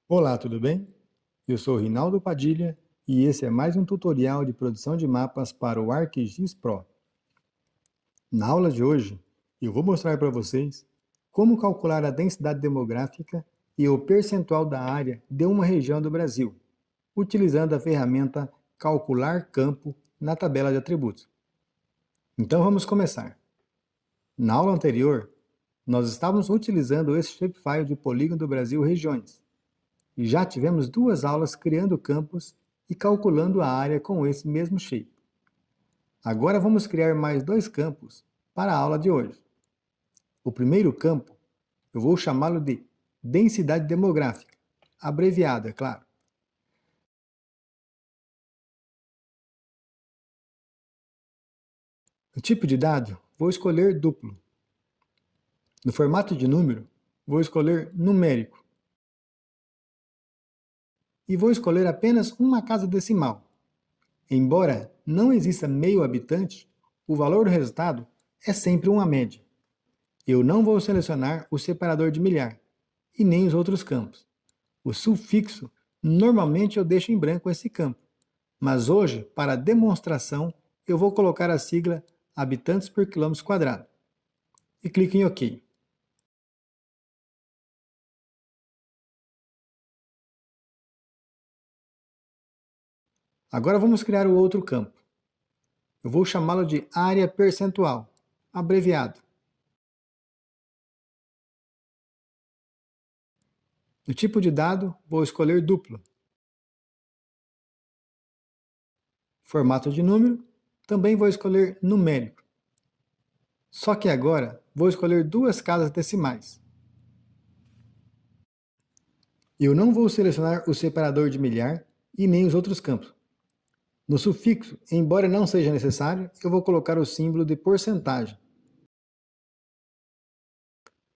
Olá, tudo bem? Eu sou Rinaldo Padilha e esse é mais um tutorial de produção de mapas para o ArcGIS Pro. Na aula de hoje, eu vou mostrar para vocês como calcular a densidade demográfica e o percentual da área de uma região do Brasil, utilizando a ferramenta Calcular Campo na tabela de atributos. Então vamos começar. Na aula anterior, nós estávamos utilizando esse shapefile de polígono do Brasil Regiões. E já tivemos duas aulas criando campos e calculando a área com esse mesmo shape. Agora vamos criar mais dois campos para a aula de hoje. O primeiro campo, eu vou chamá-lo de densidade demográfica, abreviado, é claro. No tipo de dado, vou escolher duplo. No formato de número, vou escolher numérico. E vou escolher apenas uma casa decimal. Embora não exista meio habitante, o valor do resultado é sempre uma média. Eu não vou selecionar o separador de milhar e nem os outros campos. O sufixo, normalmente eu deixo em branco esse campo, mas hoje, para demonstração, eu vou colocar a sigla habitantes por quilômetro quadrado. E clique em OK. Agora vamos criar o outro campo. Eu vou chamá-lo de área percentual, abreviado. No tipo de dado, vou escolher duplo. Formato de número, também vou escolher numérico. Só que agora vou escolher duas casas decimais. Eu não vou selecionar o separador de milhar e nem os outros campos. No sufixo, embora não seja necessário, eu vou colocar o símbolo de porcentagem.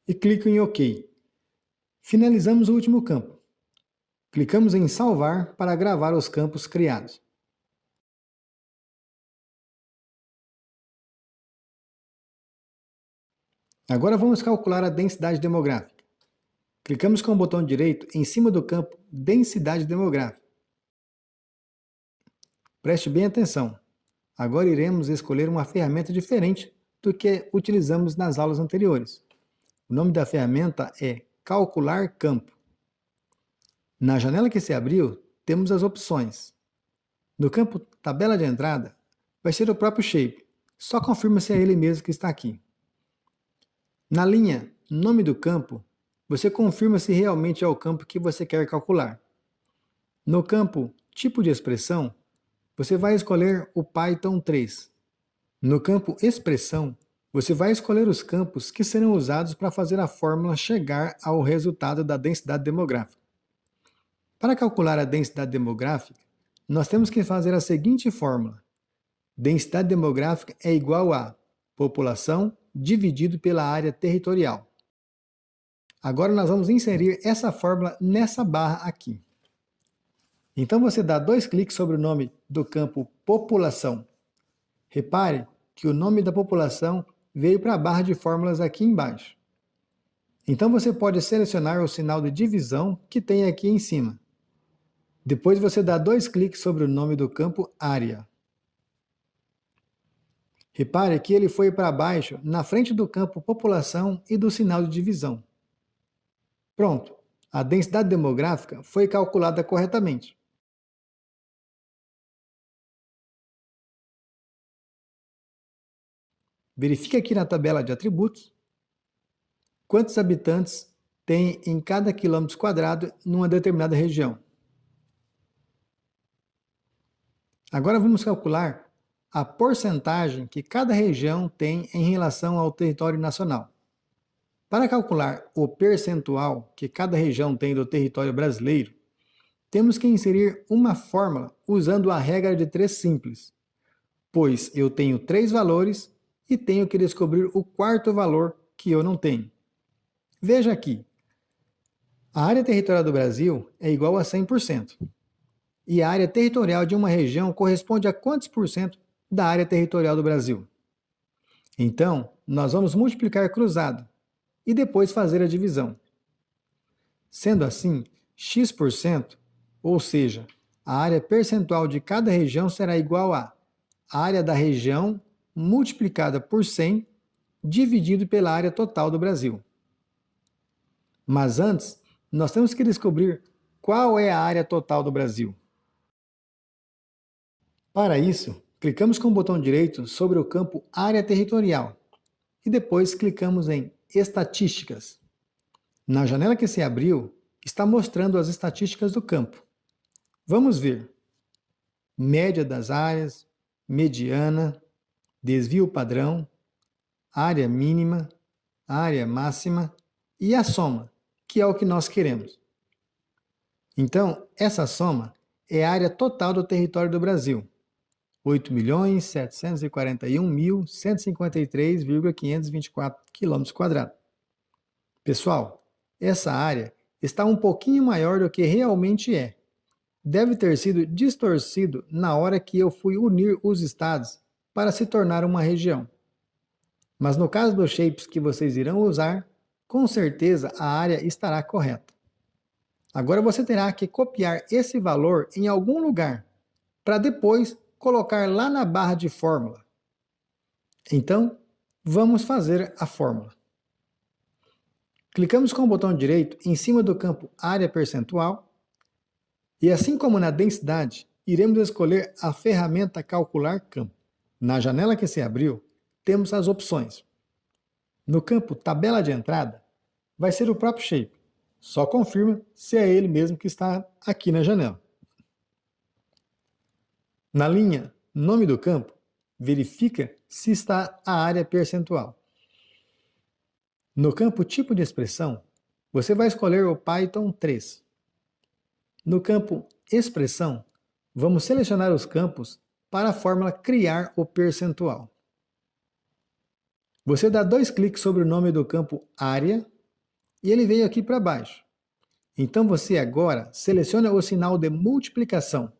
E clico em OK. Finalizamos o último campo. Clicamos em salvar para gravar os campos criados. Agora vamos calcular a densidade demográfica. Clicamos com o botão direito em cima do campo Densidade Demográfica. Preste bem atenção. Agora iremos escolher uma ferramenta diferente do que utilizamos nas aulas anteriores. O nome da ferramenta é Calcular Campo. Na janela que se abriu, temos as opções. No campo Tabela de Entrada, vai ser o próprio shape. Só confirma se é ele mesmo que está aqui. Na linha Nome do campo, você confirma se realmente é o campo que você quer calcular. No campo Tipo de expressão, você vai escolher o Python 3. No campo Expressão, você vai escolher os campos que serão usados para fazer a fórmula chegar ao resultado da densidade demográfica. Para calcular a densidade demográfica, nós temos que fazer a seguinte fórmula. Densidade demográfica é igual a população dividido pela área territorial. Agora nós vamos inserir essa fórmula nessa barra aqui. Então você dá dois cliques sobre o nome do campo população. Repare que o nome da população veio para a barra de fórmulas aqui embaixo. Então você pode selecionar o sinal de divisão que tem aqui em cima. Depois você dá dois cliques sobre o nome do campo área. Repare que ele foi para baixo, na frente do campo população e do sinal de divisão. Pronto, a densidade demográfica foi calculada corretamente. Verifique aqui na tabela de atributos quantos habitantes tem em cada quilômetro quadrado numa determinada região. Agora vamos calcular a porcentagem que cada região tem em relação ao território nacional. Para calcular o percentual que cada região tem do território brasileiro, temos que inserir uma fórmula usando a regra de 3 simples, pois eu tenho 3 valores e tenho que descobrir o quarto valor que eu não tenho. Veja aqui, a área territorial do Brasil é igual a 100%. E a área territorial de uma região corresponde a quantos por cento da área territorial do Brasil? Então, nós vamos multiplicar cruzado e depois fazer a divisão. Sendo assim, x%, ou seja, a área percentual de cada região será igual a área da região multiplicada por 100 dividido pela área total do Brasil. Mas antes, nós temos que descobrir qual é a área total do Brasil. Para isso, clicamos com o botão direito sobre o campo Área Territorial e depois clicamos em Estatísticas. Na janela que se abriu, está mostrando as estatísticas do campo. Vamos ver: média das áreas, mediana, desvio padrão, área mínima, área máxima e a soma, que é o que nós queremos. Então, essa soma é a área total do território do Brasil, 8.741.153,524 km². Pessoal, essa área está um pouquinho maior do que realmente é. Deve ter sido distorcido na hora que eu fui unir os estados para se tornar uma região. Mas no caso dos shapes que vocês irão usar, com certeza a área estará correta. Agora você terá que copiar esse valor em algum lugar, para depois colocar lá na barra de fórmula. Então, vamos fazer a fórmula. Clicamos com o botão direito em cima do campo área percentual e, assim como na densidade, iremos escolher a ferramenta calcular campo. Na janela que se abriu, temos as opções. No campo tabela de entrada, vai ser o próprio shape. Só confirma se é ele mesmo que está aqui na janela. Na linha nome do campo, verifica se está a área percentual. No campo tipo de expressão, você vai escolher o Python 3. No campo expressão, vamos selecionar os campos para a fórmula criar o percentual. Você dá 2 cliques sobre o nome do campo área e ele veio aqui para baixo. Então você agora seleciona o sinal de multiplicação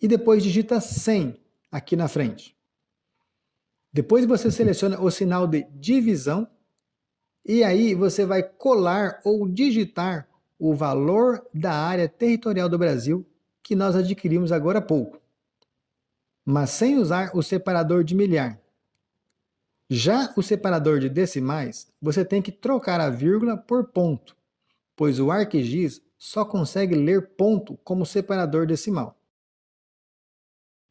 e depois digita 100 aqui na frente. Depois você seleciona o sinal de divisão e aí você vai colar ou digitar o valor da área territorial do Brasil que nós adquirimos agora há pouco, mas sem usar o separador de milhar. Já o separador de decimais, você tem que trocar a vírgula por ponto, pois o ArcGIS só consegue ler ponto como separador decimal.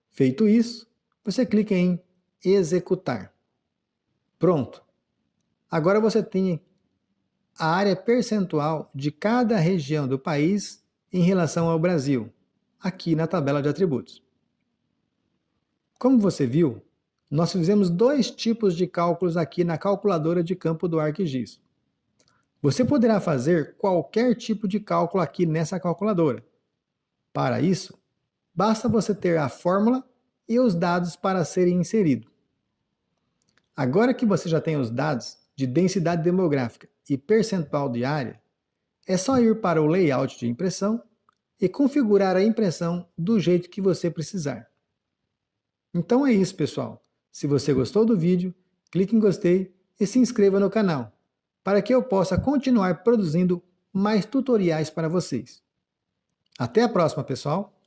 Feito isso, você clica em executar. Pronto! Agora você tem a área percentual de cada região do país em relação ao Brasil, aqui na tabela de atributos. Como você viu, nós fizemos 2 tipos de cálculos aqui na calculadora de campo do ArcGIS. Você poderá fazer qualquer tipo de cálculo aqui nessa calculadora. Para isso, basta você ter a fórmula e os dados para serem inseridos. Agora que você já tem os dados de densidade demográfica e percentual de área, é só ir para o layout de impressão e configurar a impressão do jeito que você precisar. Então é isso, pessoal. Se você gostou do vídeo, clique em gostei e se inscreva no canal, para que eu possa continuar produzindo mais tutoriais para vocês. Até a próxima, pessoal!